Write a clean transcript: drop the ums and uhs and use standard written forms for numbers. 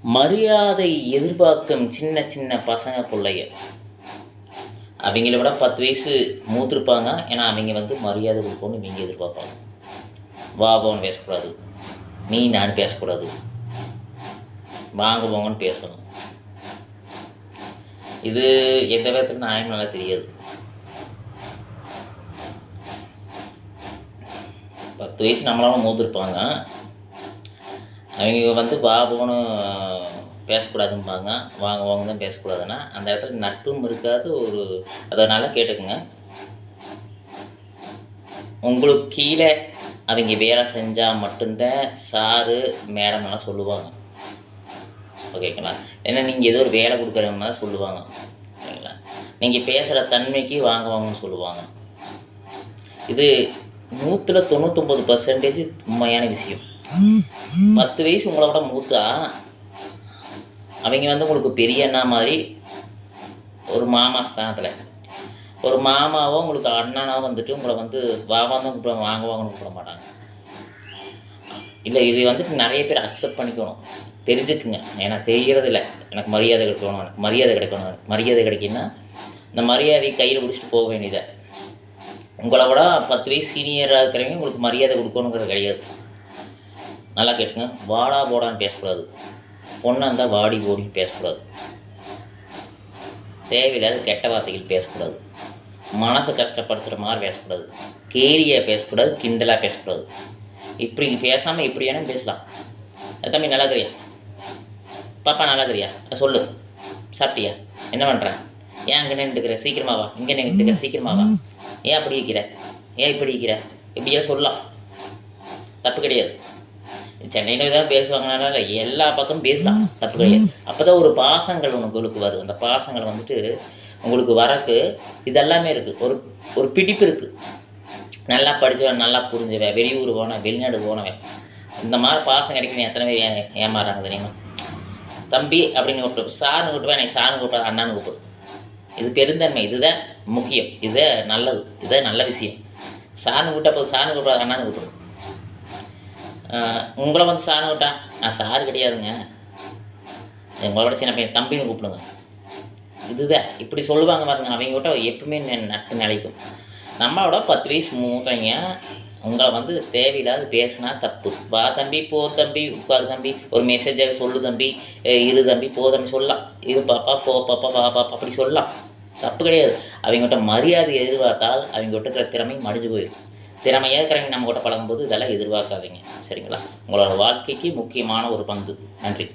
மரியாதை எதிர்பார்க்கும் சின்ன சின்ன பசங்க பிள்ளைங்க அவங்கள விட 10 வயசு மூத்திருப்பாங்க. ஏன்னா அவங்க வந்து மரியாதை கொடுக்கணும்னு இவங்க எதிர்பார்ப்பாங்க. வா போன்னு பேசக்கூடாது, நீ நான் பேசக்கூடாது, வாங்க போங்கன்னு பேசணும். இது எந்த விதத்துக்கு நியாயம் நல்லா தெரியாது. 10 வயசு நம்மளால மூத்திருப்பாங்க. அவங்க வந்து வா போன்னு பேசக்கூடாதும்பாங்க, வாங்க வாங்க தான் பேசக்கூடாதுன்னா அந்த இடத்துல நட்பும் இருக்காது. அதை நல்லா கேட்டுக்குங்க. உங்களுக்கு கீழே அவங்க வேலை செஞ்சால் மட்டும்தான் சாரு மேடம் எல்லாம் சொல்லுவாங்க. ஓகேங்களா? ஏன்னா நீங்கள் ஏதோ ஒரு வேலை கொடுக்குற மாதிரி சொல்லுவாங்க. ஓகேங்களா? நீங்கள் பேசுகிற தன்மைக்கு வாங்க வாங்கன்னு சொல்லுவாங்க. இது 99% உண்மையான விஷயம். 10 வயசு உங்களை விட மூத்தா அவங்க வந்து உங்களுக்கு பெரிய அண்ணா மாதிரி ஒரு மாமா ஸ்தானத்தில், ஒரு மாமாவோ உங்களுக்கு அண்ணனாவோ வந்துட்டு உங்களை வந்து வாங்க தான் கூப்பிடுவாங்க, வாங்க வாங்கன்னு கூப்பிட மாட்டாங்க. இல்லை, இது வந்துட்டு நிறைய பேர் அக்செப்ட் பண்ணிக்கணும், தெரிஞ்சுக்குங்க. ஏன்னா தெரிகிறது இல்லை. எனக்கு மரியாதை கிடைக்கணும், எனக்கு மரியாதை கிடைக்கணும், எனக்கு மரியாதை கிடைக்குன்னா இந்த மரியாதையை கையில் பிடிச்சிட்டு போக வேண்டியதை. உங்களை விட 10 வயசு சீனியராக இருக்கிறவங்க உங்களுக்கு மரியாதை கொடுக்கணுங்கிறது கிடையாது. நல்லா கேட்டுங்க. வாடா போடான்னு பேசக்கூடாது, பொண்ணாக இருந்தால் வாடி ஓடின்னு பேசக்கூடாது, தேவையில்லாத கெட்ட வார்த்தைகள் பேசக்கூடாது, மனசை கஷ்டப்படுத்துகிற மாதிரி பேசக்கூடாது, கேலியாக பேசக்கூடாது, கிண்டலாக பேசக்கூடாது. இப்படி பேசாமல் இப்படி வேணும் பேசலாம். தம்பி நல்லா இருக்கிறியா, பாப்பா நல்லா இருக்கிறியா, சொல்லு, சாப்பிட்டியா, என்ன பண்ணுறேன், ஏன் அங்கே நின்றுக்கிற, சீக்கிரமா வா, இங்கே நின்றுக்கிற, சீக்கிரமா வா, ஏன் அப்படி இருக்கிற, ஏன் இப்படி இருக்கிற, இப்படியெல்லாம் சொல்லலாம், தப்பு கிடையாது. சென்னையில் தான் பேசுவாங்கனால எல்லா பக்கமும் பேசலாம், தப்பு கிடையாது. அப்போ தான் ஒரு பாசங்கள் உங்களுக்கு வருது. அந்த பாசங்கள் வந்துட்டு உங்களுக்கு வரக்கு இதெல்லாமே இருக்குது. ஒரு பிடிப்பு இருக்குது. நல்லா படித்தவன், நல்லா புரிஞ்சவன், வெளியூர் போனவன், வெளிநாடு போனவன், இந்த மாதிரி பாசம் கிடைக்கணும். எத்தனை பேர் ஏமாறாங்க தெரியுமா? தம்பி அப்படின்னு கூப்பிட்டு, சார்னு கூப்பிட்டுவேன், எனக்கு சார்னு கூப்பிட்டு, அண்ணான்னு கூப்பிடு. இது பெருந்தன்மை, இதுதான் முக்கியம், இது நல்லது, இதுதான் நல்ல விஷயம். சார்னு கூப்பிட்டா போது, சார்னு கூப்பிட்டு அண்ணான்னு கூப்பிடு. உங்களை வந்து சார்னு கூப்பிட்டா, நான் சார் கிடையாதுங்க, உங்களோட சின்ன பையன், தம்பின்னு கூப்பிடுங்க. இதுதான் இப்படி சொல்லுவாங்க பாருங்க. அவங்க கிட்ட எப்பவுமே நட்பு நிலைக்கும். நம்மளோட 10 வயசு மூத்தவங்க உங்களை வந்து தேவையில்லாத பேசினா தப்பு. வா தம்பி, போ தம்பி, உட்காரு தம்பி, ஒரு மெசேஜாக சொல்லு தம்பி, இரு தம்பி, போ தம்பி சொல்லலாம். இது பாப்பா, போ பாப்பா, வா பாப்பா, அப்படி சொல்லலாம், தப்பு கிடையாது. அவங்ககிட்ட மரியாதை எதிர்பார்த்தால் அவங்ககிட்ட இருக்கிற திறமை மடிஞ்சு போயிடும். திறமையாக இருக்கிறவங்க நம்ம கிட்ட பழகும்போது இதெல்லாம் எதிர்பார்க்காதீங்க. சரிங்களா? உங்களோட வாழ்க்கைக்கு முக்கியமான ஒரு பங்கு. நன்றி.